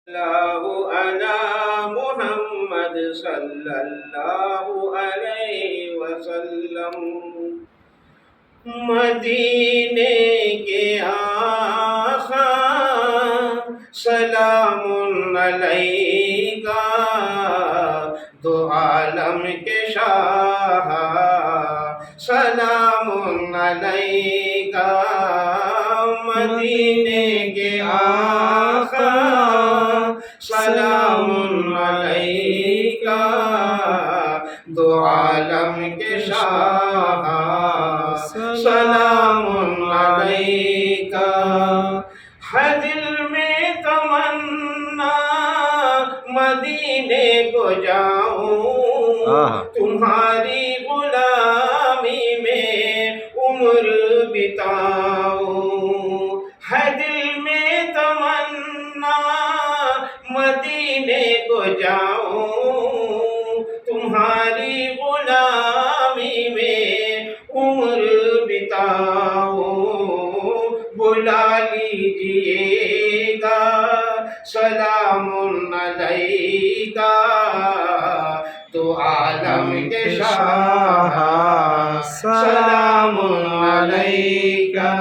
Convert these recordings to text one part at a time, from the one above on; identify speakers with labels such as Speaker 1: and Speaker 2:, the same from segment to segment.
Speaker 1: اللہ علی محمد صلی اللہ علیہ وسلم۔ مدینے کے آقا سلام علیکہ، دو عالم کے شاہ سلام علیکہ۔ مدینے کے آقا سلام علیکہ، دو عالم کے شاہ سلام علیکہ۔ ہے دل میں تمنا مدینے کو جاؤں، تمہاری غلامی میں عمر بتاؤں۔ ہے دل میں تمنا مدینے کو جاؤں، تمہاری غلامی میں عمر بتاؤں۔ بلا لیجئے گا سلام علیکہ، تو عالم کے شاہ سلام علیکہ۔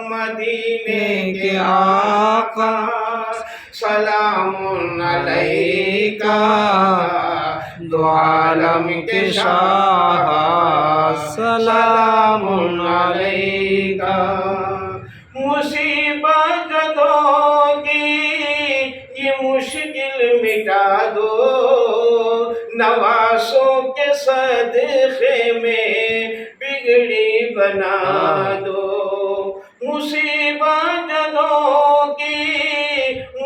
Speaker 1: مدینے کے آقا سلام علیکہ، دو عالم کے شاہ سلام علیکہ۔ مصیبت جدوں کی یہ مشکل مٹا دو، نوازوں کے صدقے میں بگڑی بنا دو۔ مصیبت جدوں کی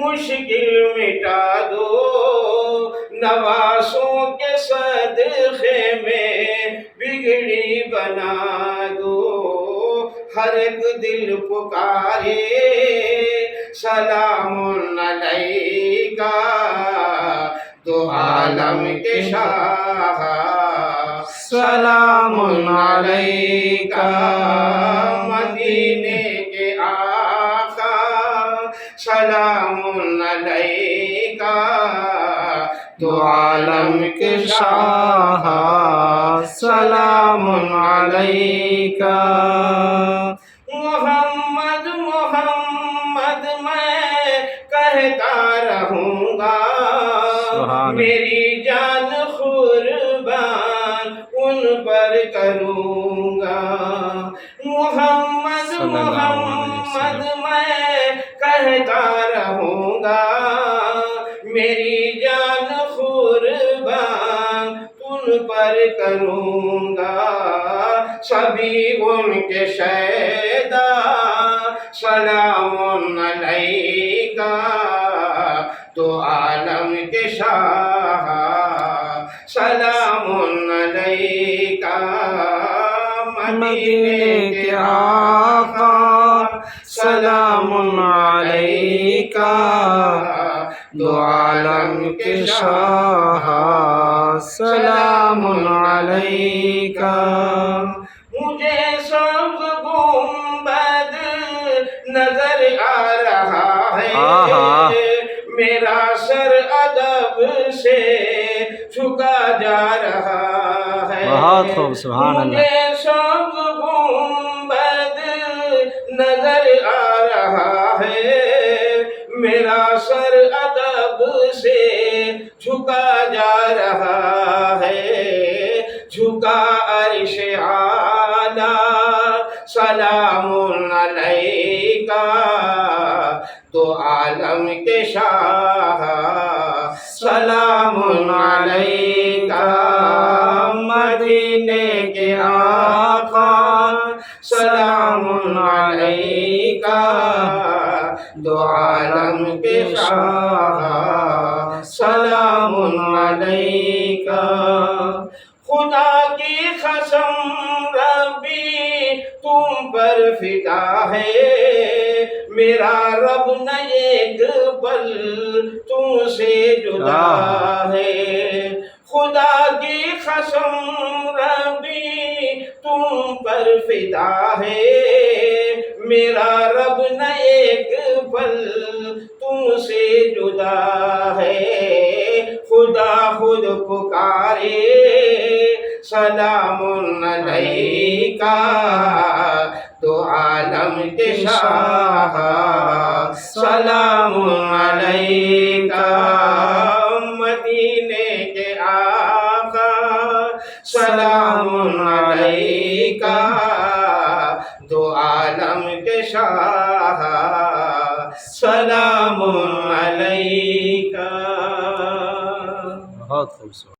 Speaker 1: مشکل مٹا دو، نوازوں کے صدقے میں بگڑی بنا دو۔ ہر ایک دل پکارے سلام علیکہ، دو عالم کے شاہ سلام علیکہ۔ مدینے کے آقا سلام علیکہ، دو عالم کے شاہ سلام علیکہ۔ محمد محمد میں کہتا رہوں گا، میری جان قربان ان پر کروں گا۔ محمد محمد میں کہتا رہوں گا، میری جان قربان ان پر کروں گا۔ سبھی ان کے شہدا سلام علیکہ، تو عالم کے شاہ سلام علیکہ۔ مدینے کے آقا سلام علیکہ، دو عالم کے شاہ سلام علیکہ۔ مجھے سب گنبد نظر آ رہا ہے، میرا سر ادب سے جھکا جا رہا ہے۔
Speaker 2: بہت خوب، سبحان اللہ۔
Speaker 1: مجھے سب گنبد نظر آ رہا ہے، میرا سر ادب سے جھکا جا رہا ہے۔ جھکا عرش اعلیٰ سلام علیکہ، تو عالم کے شاہ سلام علیکہ۔ مدینے کے آقا سلام علیکہ، دو عالم کے شاہ سلام علیکہ۔ خدا کی قسم ربی تم پر فدا ہے، میرا رب نہ ایک پل تم سے جدا ہے۔ خدا کی قسم ربی تم پر فدا ہے، میرا رب نہ ایک پل تم سے جدا ہے، خدا خود پکارے سلام علیکہ تو عالم کے شاہ، سلام علیکہ مدینے کے آقا، سلام علیکہ دو عالم کے شاہ، سلام علیکہ۔
Speaker 2: بہت خوبصورت۔